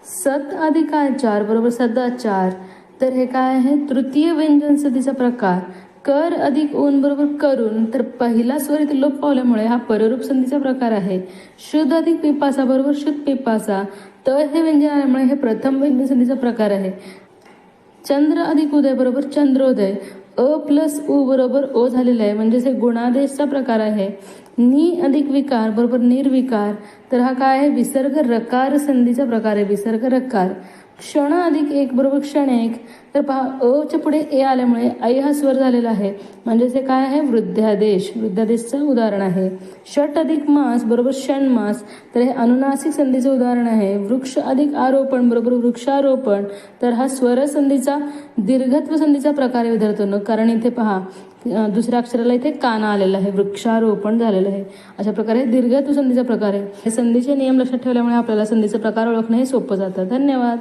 सत अधिक आचार बरोबर सदाचार. तर हे काय आहे? तृतीय व्यंजन संधीचा प्रकार. कर अधिक ऊन बरोबर करून. तर पहिला स्वर इथे लोप पावल्यामुळे हा पररूप संधीचा प्रकार आहे. शुद्ध अधिक पिपासा बरोबर शुद्ध पिपासा. तर हे व्यंजन आल्यामुळे हे प्रथम व्यंजन संधीचा प्रकार आहे. चंद्र अधिक उदय बरोबर चंद्रोदय. अ प्लस उ बरोबर ओ झालेला आहे, म्हणजेच हे गुणादेशचा प्रकार आहे. नि अधिक विकार बरोबर निर्विकार. तर हा काय आहे? विसर्ग रकार संधीचा प्रकार आहे. विसर्ग रकार. क्षण अधिक एक बरोबर क्षण एक. तर पहा अ च्या पुढे ए आल्यामुळे ऐ हा स्वर झालेला आहे, म्हणजेच हे काय आहे? वृद्धादेश. वृद्धादेशचं उदाहरण आहे. षट अधिक मास बरोबर षण्मास. तर हे अनुनासिक संधीचं उदाहरण आहे. वृक्ष अधिक आरोपण बरोबर वृक्षारोपण. तर हा स्वर संधीचा दीर्घत्व संधीचा प्रकार आहे विद्यार्थ्यांनो, कारण इथे पहा दुसऱ्या अक्षराला इथे काना आलेला आहे, वृक्षारोपण झालेलं आहे. अशा प्रकारे दीर्घत्व संधीचा प्रकार आहे. हे संधीचे नियम लक्षात ठेवल्यामुळे आपल्याला संधीचा प्रकार ओळखणं हे सोपं जातं. धन्यवाद.